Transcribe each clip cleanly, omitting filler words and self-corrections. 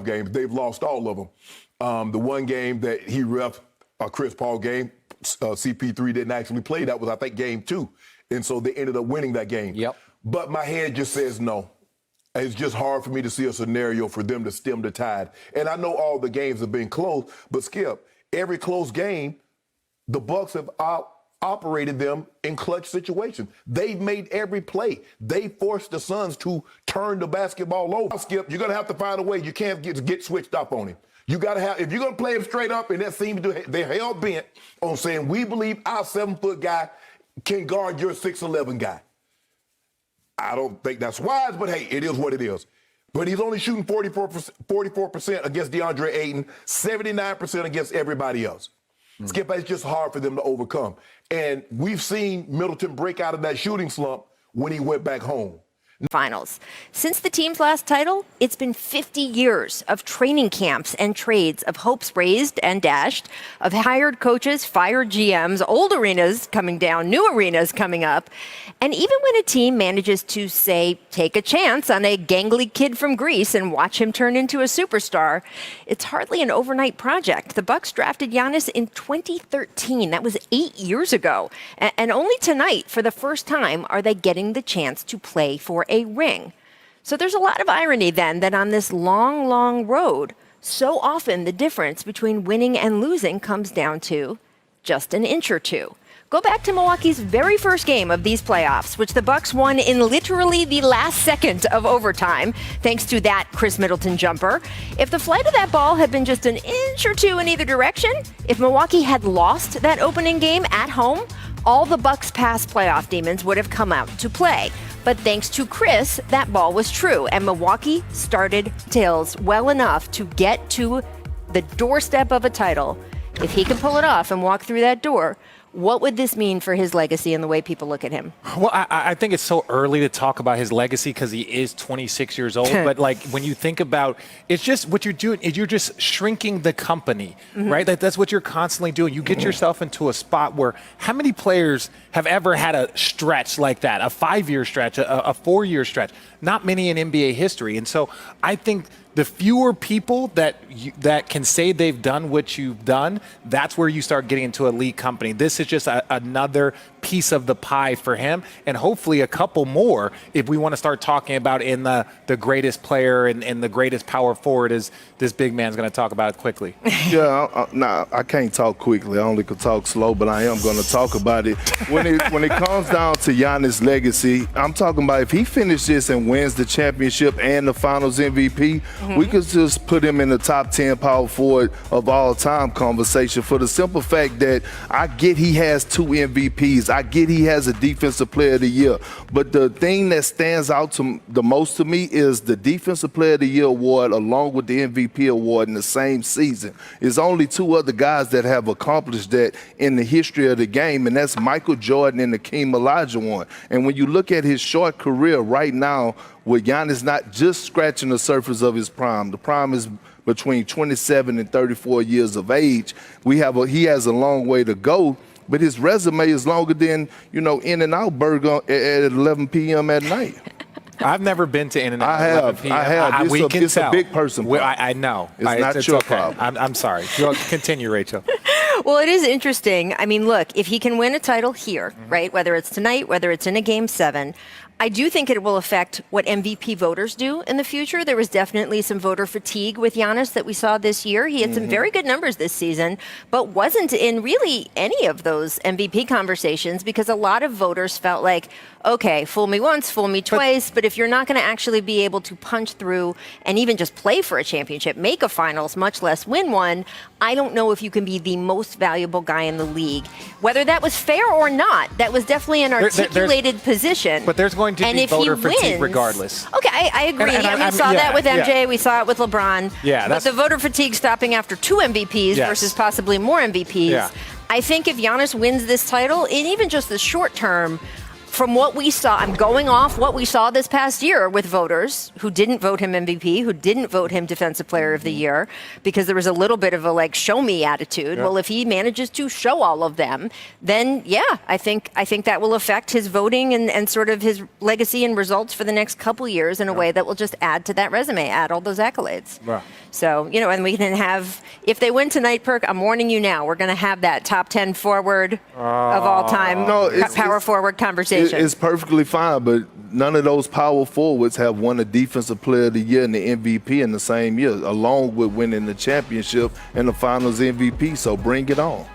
games. They've lost all of them. The one game that he ref, a Chris Paul game, CP3 didn't actually play. That was, I think, game 2. And so they ended up winning that game. Yep. But my head just says no. It's just hard for me to see a scenario for them to stem the tide. And I know all the games have been close, but Skip, every close game, the Bucks have operated them in clutch situations. They've made every play. They forced the Suns to turn the basketball over. Skip, you're gonna have to find a way. You can't get switched up on him. You gotta have, if you're gonna play him straight up, and that seems to, they're hell bent on saying we believe our 7-foot guy can guard your 6'11" guy. I don't think that's wise, but hey, it is what it is. But he's only shooting 44% against DeAndre Ayton, 79% against everybody else. Skip, it's just hard for them to overcome. And we've seen Middleton break out of that shooting slump when he went back home. Finals. Since the team's last title, it's been 50 years of training camps and trades, of hopes raised and dashed, of hired coaches, fired GMs, old arenas coming down, new arenas coming up. And even when a team manages to, say, take a chance on a gangly kid from Greece and watch him turn into a superstar, it's hardly an overnight project. The Bucks drafted Giannis in 2013. That was 8 years ago. And only tonight, for the first time, are they getting the chance to play for a ring. So there's a lot of irony then that on this long, long road, so often the difference between winning and losing comes down to just an inch or two. Go back to Milwaukee's very first game of these playoffs, which the Bucks won in literally the last second of overtime, thanks to that Chris Middleton jumper. If the flight of that ball had been just an inch or two in either direction, if Milwaukee had lost that opening game at home, all the Bucks' past playoff demons would have come out to play. But thanks to Chris, that ball was true, and Milwaukee started tails well enough to get to the doorstep of a title. If he can pull it off and walk through that door, what would this mean for his legacy and the way people look at him? Well, I think it's so early to talk about his legacy because he is 26 years old. But like when you think about, it's just what you're doing is you're just shrinking the company, right? That's what you're constantly doing. You get yourself into a spot where how many players have ever had a stretch like that, a 5-year stretch, a 4-year stretch? Not many in NBA history. And so I think the fewer people that can say they've done what you've done, that's where you start getting into elite company. This is just another piece of the pie for him, and hopefully a couple more if we want to start talking about in the greatest player and the greatest power forward is this big man's going to talk about it quickly. Yeah, I can't talk quickly. I only could talk slow, but I am going to talk about it. When it comes down to Giannis' legacy, I'm talking about if he finishes this and wins the championship and the Finals MVP, we could just put him in the top 10 power forward of all time conversation for the simple fact that I get he has 2 MVPs. I get he has a Defensive Player of the Year. But the thing that stands out the most to me is the Defensive Player of the Year award along with the MVP award in the same season. There's only 2 other guys that have accomplished that in the history of the game, and that's Michael Jordan and Hakeem Olajuwon. And when you look at his short career right now, with Giannis not just scratching the surface of his prime, the prime is between 27 and 34 years of age. He has a long way to go, but his resume is longer than, In-N-Out Burger at 11 p.m. at night. I've never been to In-N-Out. I have. It's a big person problem. I know. It's your problem. I'm sorry. Continue, Rachel. Well, it is interesting. I mean, look, if he can win a title here, right, whether it's tonight, whether it's in a Game 7, I do think it will affect what MVP voters do in the future. There was definitely some voter fatigue with Giannis that we saw this year. He had some very good numbers this season, but wasn't in really any of those MVP conversations because a lot of voters felt like, okay, fool me once, fool me twice, but if you're not going to actually be able to punch through and even just play for a championship, make a finals, much less win one, I don't know if you can be the most valuable guy in the league. Whether that was fair or not, that was definitely an articulated position. But there's going to be voter fatigue regardless. Okay, I agree. And we saw that with MJ. We saw it with LeBron. Yeah, but the voter fatigue stopping after 2 MVPs versus possibly more MVPs. Yeah. I think if Giannis wins this title, in even just the short term, from what we saw, I'm going off what we saw this past year with voters who didn't vote him MVP, who didn't vote him Defensive Player of the Year, because there was a little bit of a like show me attitude. Yeah. Well, if he manages to show all of them, then yeah, I think that will affect his voting and sort of his legacy and results for the next couple years in a way that will just add to that resume, add all those accolades. Right. So, and we can have, if they win tonight, Perk, I'm warning you now, we're going to have that top 10 forward of all time, power forward conversation. It's perfectly fine, but none of those power forwards have won a Defensive Player of the Year and the MVP in the same year, along with winning the championship and the Finals MVP. So bring it on.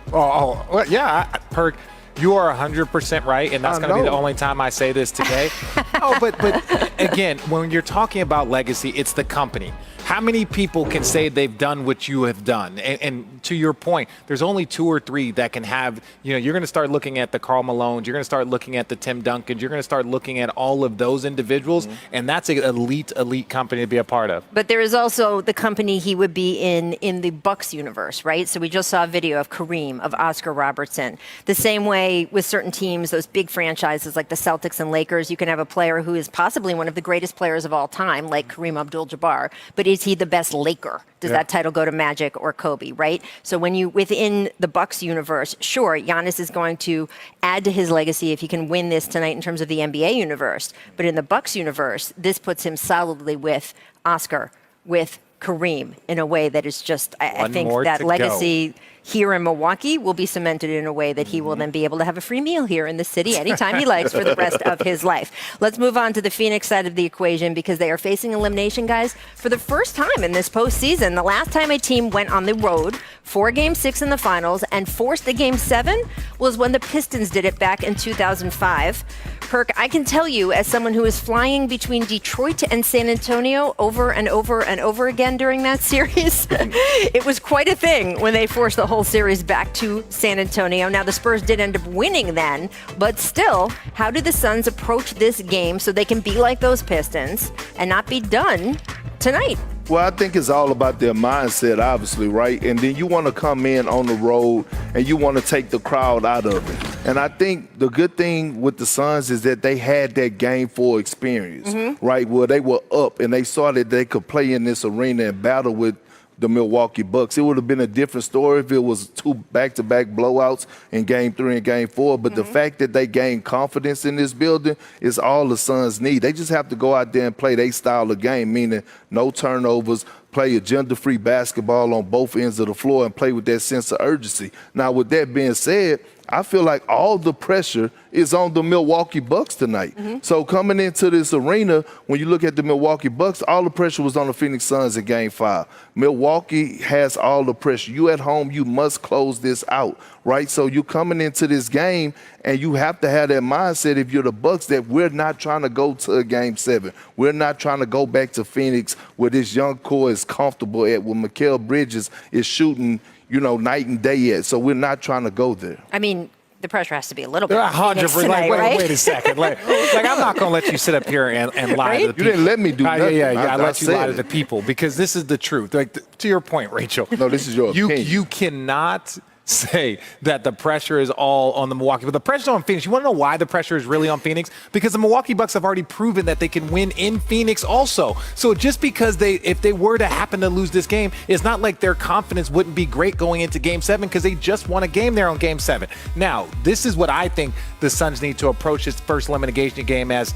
Perk. You are 100% right, and that's going to be the only time I say this today. But again, when you're talking about legacy, it's the company. How many people can say they've done what you have done? And to your point, there's only 2 or 3 that can have, you're going to start looking at the Karl Malones, you're going to start looking at the Tim Duncans, you're going to start looking at all of those individuals, and that's an elite company to be a part of. But there is also the company he would be in the Bucks universe, right? So we just saw a video of Kareem, of Oscar Robertson. The same way with certain teams, those big franchises like the Celtics and Lakers, you can have a player who is possibly one of the greatest players of all time, like Kareem Abdul-Jabbar, but is he the best Laker? Does that title go to Magic or Kobe, right? So when you, within the Bucks universe, sure, Giannis is going to add to his legacy if he can win this tonight in terms of the NBA universe. But in the Bucks universe, this puts him solidly with Oscar, with Kareem, in a way that is just, I think that legacy here in Milwaukee will be cemented in a way that he will then be able to have a free meal here in the city anytime he likes for the rest of his life. Let's move on to the Phoenix side of the equation, because they are facing elimination, guys, for the first time in this postseason. The last time a team went on the road for Game 6 in the finals and forced a Game 7 was when the Pistons did it back in 2005. Perk, I can tell you, as someone who is flying between Detroit and San Antonio over and over and over again during that series, it was quite a thing when they forced the whole series back to San Antonio. Now, the Spurs did end up winning then, but still, how do the Suns approach this game so they can be like those Pistons and not be done tonight? Well, I think it's all about their mindset, obviously, right? And then you want to come in on the road and you want to take the crowd out of it. And I think the good thing with the Suns is that they had that Game 4 experience, right? Where they were up and they saw that they could play in this arena and battle with the Milwaukee Bucks. It would have been a different story if it was 2 back-to-back blowouts in Game 3 and Game 4. But the fact that they gained confidence in this building is all the Suns need. They just have to go out there and play their style of game, meaning no turnovers, play agenda-free basketball on both ends of the floor, and play with that sense of urgency. Now, with that being said, I feel like all the pressure is on the Milwaukee Bucks tonight. So coming into this arena, when you look at the Milwaukee Bucks, all the pressure was on the Phoenix Suns in Game 5. Milwaukee has all the pressure. You at home, you must close this out, right? So you're coming into this game, and you have to have that mindset, if you're the Bucks, that we're not trying to go to a Game 7. We're not trying to go back to Phoenix where this young core is comfortable at, where Mikal Bridges is shooting, night and day at. So we're not trying to go there. I mean, the pressure has to be a little bit. 100%. Tonight, right? Wait a second. I'm not going to let you sit up here and lie to the people. You didn't let me do nothing. I let you lie to the people, because this is the truth. To your point, Rachel. No, this is your opinion. You cannot say that the pressure is all on the Milwaukee, but the pressure's on Phoenix. You want to know why the pressure is really on Phoenix? Because the Milwaukee Bucks have already proven that they can win in Phoenix also. So just because if they were to happen to lose this game, it's not like their confidence wouldn't be great going into Game 7, because they just won a game there on Game 7. Now, this is what I think the Suns need to approach this first elimination game as.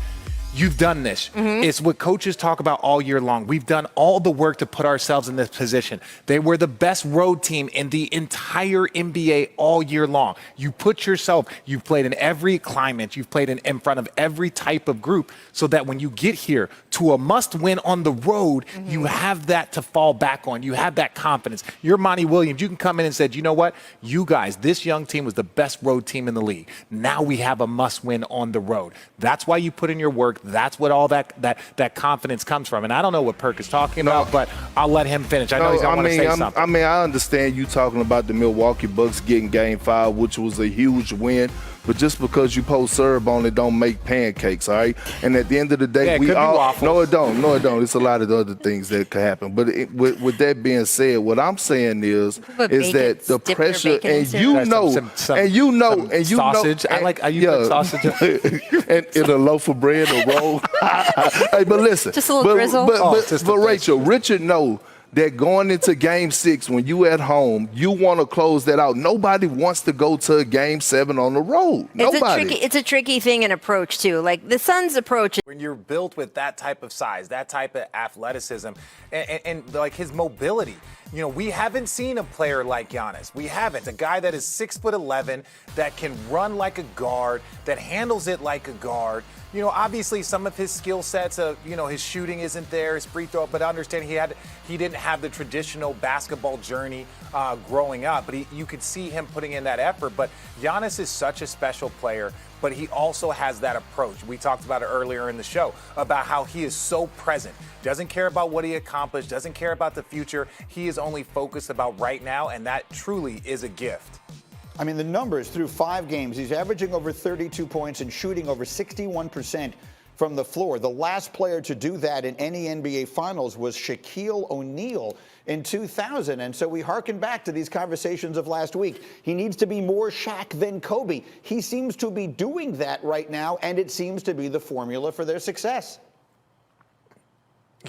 You've done this. It's what coaches talk about all year long. We've done all the work to put ourselves in this position. They were the best road team in the entire NBA all year long. You put yourself, you've played in every climate, you've played in front of every type of group, so that when you get here to a must win on the road, you have that to fall back on. You have that confidence. You're Monty Williams. You can come in and say, you know what? You guys, this young team was the best road team in the league. Now we have a must win on the road. That's why you put in your work. That's what all that confidence comes from. And I don't know what Perk is talking about, but I'll let him finish. I know he's going to want to say something. I understand you talking about the Milwaukee Bucks getting Game 5, which was a huge win but just because you pour syrup on it don't make pancakes, all right? And at the end of the day, Yeah, it we could be all waffles. no, it don't. It's a lot of other things that could happen. But with that being said, what I'm saying is that the dip their pressure, bacon in and syrup. you Guys, know, some and you know, some and you sausage. know, I put sausage. and in a loaf of bread or roll. Hey, but listen, Just a little drizzle. but Rachel, Richard know that going into Game 6, when you at home, you want to close that out. Nobody wants to go to a Game 7 on the road. Nobody. It's a tricky thing and approach too. Like the Suns' approach. When you're built with that type of size, that type of athleticism, and like his mobility, we haven't seen a player like Giannis. We haven't. A guy that is 6'11", that can run like a guard, that handles it like a guard. Obviously some of his skill sets, his shooting isn't there, his free throw, but I understand he didn't have the traditional basketball journey growing up, but you could see him putting in that effort. But Giannis is such a special player, but he also has that approach. We talked about it earlier in the show about how he is so present, doesn't care about what he accomplished, doesn't care about the future. He is only focused about right now, and that truly is a gift. I mean, the numbers through 5 games, he's averaging over 32 points and shooting over 61% from the floor. The last player to do that in any NBA Finals was Shaquille O'Neal in 2000. And so we harken back to these conversations of last week. He needs to be more Shaq than Kobe. He seems to be doing that right now, and it seems to be the formula for their success.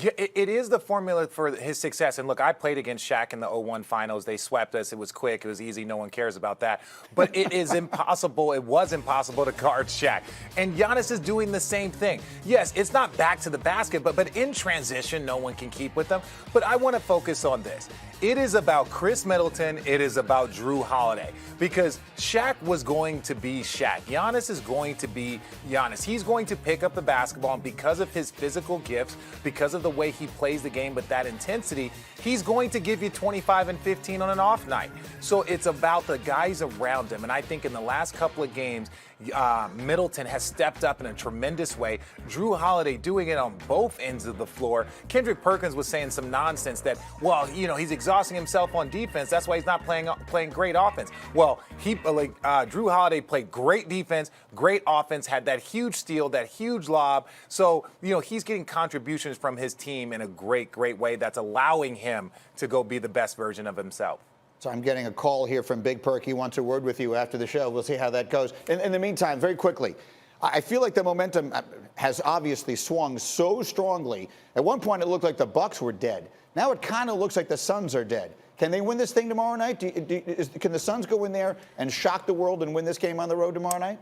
Yeah, it is the formula for his success. And look, I played against Shaq in the 01 finals. They swept us. It was quick. It was easy. No one cares about that. But it is impossible. It was impossible to guard Shaq. And Giannis is doing the same thing. Yes, it's not back to the basket, but in transition, no one can keep with them. But I want to focus on this. It is about Chris Middleton. It is about Jrue Holiday. Because Shaq was going to be Shaq. Giannis is going to be Giannis. He's going to pick up the basketball, and because of his physical gifts, because of the way he plays the game with that intensity, he's going to give you 25 and 15 on an off night. So it's about the guys around him. And I think in the last couple of games, Middleton has stepped up in a tremendous way. Jrue Holiday doing it on both ends of the floor. Kendrick Perkins was saying some nonsense that, he's exhausting himself on defense. That's why he's not playing great offense. Well, Jrue Holiday played great defense, great offense, had that huge steal, that huge lob. So, he's getting contributions from his team in a great, great way that's allowing him to go be the best version of himself. So I'm getting a call here from Big Perk. He wants a word with you after the show. We'll see how that goes. In the meantime, very quickly, I feel like the momentum has obviously swung so strongly. At one point, it looked like the Bucks were dead. Now it kind of looks like the Suns are dead. Can they win this thing tomorrow night? Can the Suns go in there and shock the world and win this game on the road tomorrow night?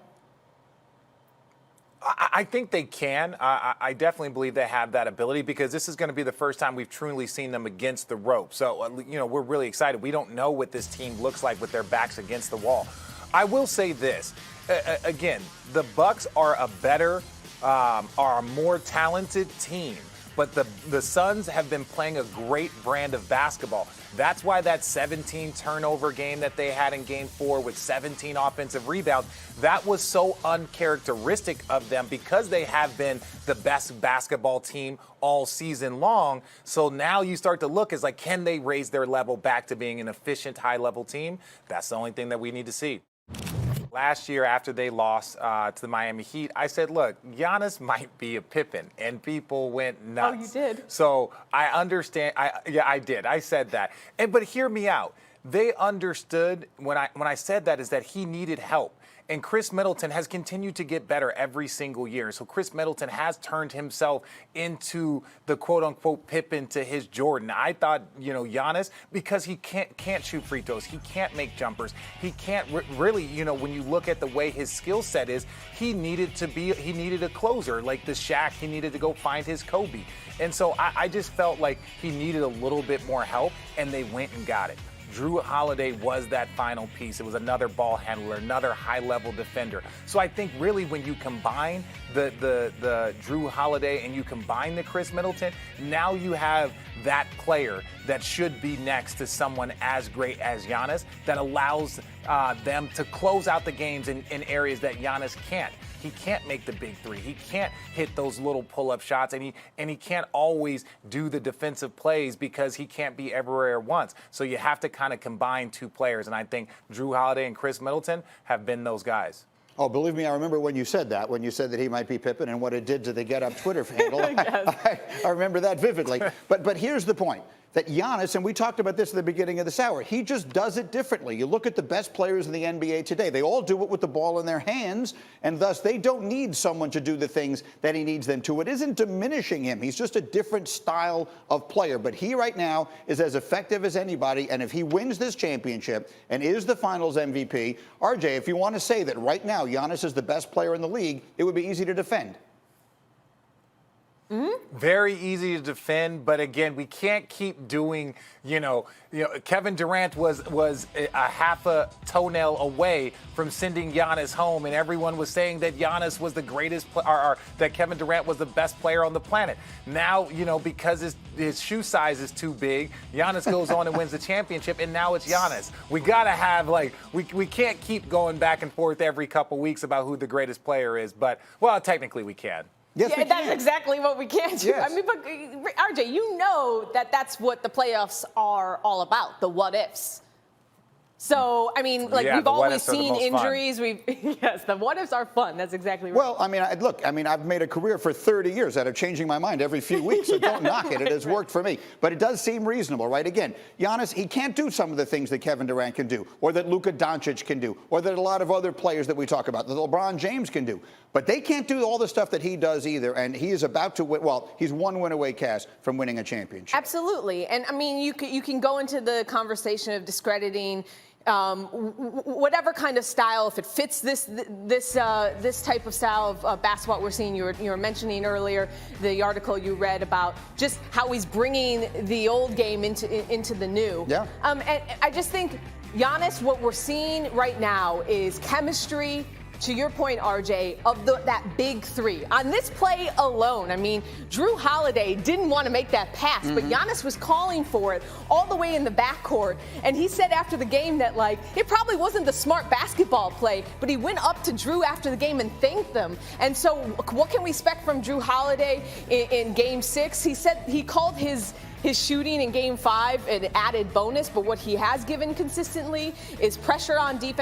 I think they can. I definitely believe they have that ability because this is going to be the first time we've truly seen them against the rope. So, we're really excited. We don't know what this team looks like with their backs against the wall. I will say this. Again, the Bucks are are a more talented team. But the Suns have been playing a great brand of basketball. That's why that 17 turnover game that they had in Game 4 with 17 offensive rebounds, that was so uncharacteristic of them because they have been the best basketball team all season long. So now you start to look as can they raise their level back to being an efficient, high-level team? That's the only thing that we need to see. Last year, after they lost to the Miami Heat, I said, look, Giannis might be a Pippen, and people went nuts. Oh, you did? So I understand. I did. I said that. But hear me out. They understood when I said that is that he needed help. And Chris Middleton has continued to get better every single year. So Chris Middleton has turned himself into the quote-unquote Pippen to his Jordan. I thought, Giannis, because he can't shoot free throws. He can't make jumpers. He can't really, when you look at the way his skill set is, he needed a closer. Like the Shaq, he needed to go find his Kobe. And so I just felt like he needed a little bit more help, and they went and got it. Jrue Holiday was that final piece. It was another ball handler, another high-level defender. So I think really when you combine the Jrue Holiday and you combine the Chris Middleton, now you have that player that should be next to someone as great as Giannis that allows them to close out the games in areas that Giannis can't. He can't make the big three. He can't hit those little pull-up shots, and he can't always do the defensive plays because he can't be everywhere at once. So you have to kind of combine two players, and I think Jrue Holiday and Chris Middleton have been those guys. Oh, believe me, I remember when you said that he might be Pippen and what it did to the Get Up Twitter handle. I remember that vividly. But here's the point. That Giannis, and we talked about this at the beginning of this hour, he just does it differently. You look at the best players in the NBA today. They all do it with the ball in their hands, and thus they don't need someone to do the things that he needs them to. It isn't diminishing him. He's just a different style of player. But he right now is as effective as anybody, and if he wins this championship and is the Finals MVP, RJ, if you want to say that right now Giannis is the best player in the league, it would be easy to defend. Very easy to defend, but again, we can't keep doing, Kevin Durant was a half a toenail away from sending Giannis home, and everyone was saying that Giannis was the greatest, or that Kevin Durant was the best player on the planet. Now, because his shoe size is too big, Giannis goes on and wins the championship, and now it's Giannis. We gotta have, we can't keep going back and forth every couple weeks about who the greatest player is, but, well, technically we can. Yes, yeah, that's exactly what we can do. Yes. I mean, but RJ, you know that's what the playoffs are all about, the what ifs. So, I mean, we've always seen injuries. Yes, the what ifs are fun. That's exactly right. Well, I mean, I've made a career for 30 years out of changing my mind every few weeks, so don't knock it. It has worked for me. But it does seem reasonable, right? Again, Giannis, he can't do some of the things that Kevin Durant can do, or that Luka Doncic can do, or that a lot of other players that we talk about, that LeBron James can do. But they can't do all the stuff that he does either, and he is about to win. Well, he's one win away, Cass, from winning a championship. Absolutely. And, I mean, you can go into the conversation of discrediting whatever kind of style, if it fits this type of style of basketball we're seeing. You were mentioning earlier the article you read about just how he's bringing the old game into the new. Yeah. And I just think Giannis, what we're seeing right now is chemistry. To your point, RJ, of that big three. On this play alone, I mean, Drew Holiday didn't want to make that pass, but Giannis was calling for it all the way in the backcourt. And he said after the game that, it probably wasn't the smart basketball play, but he went up to Drew after the game and thanked them. And so what can we expect from Drew Holiday in Game 6? He said he called his shooting in Game 5 an added bonus, but what he has given consistently is pressure on defense.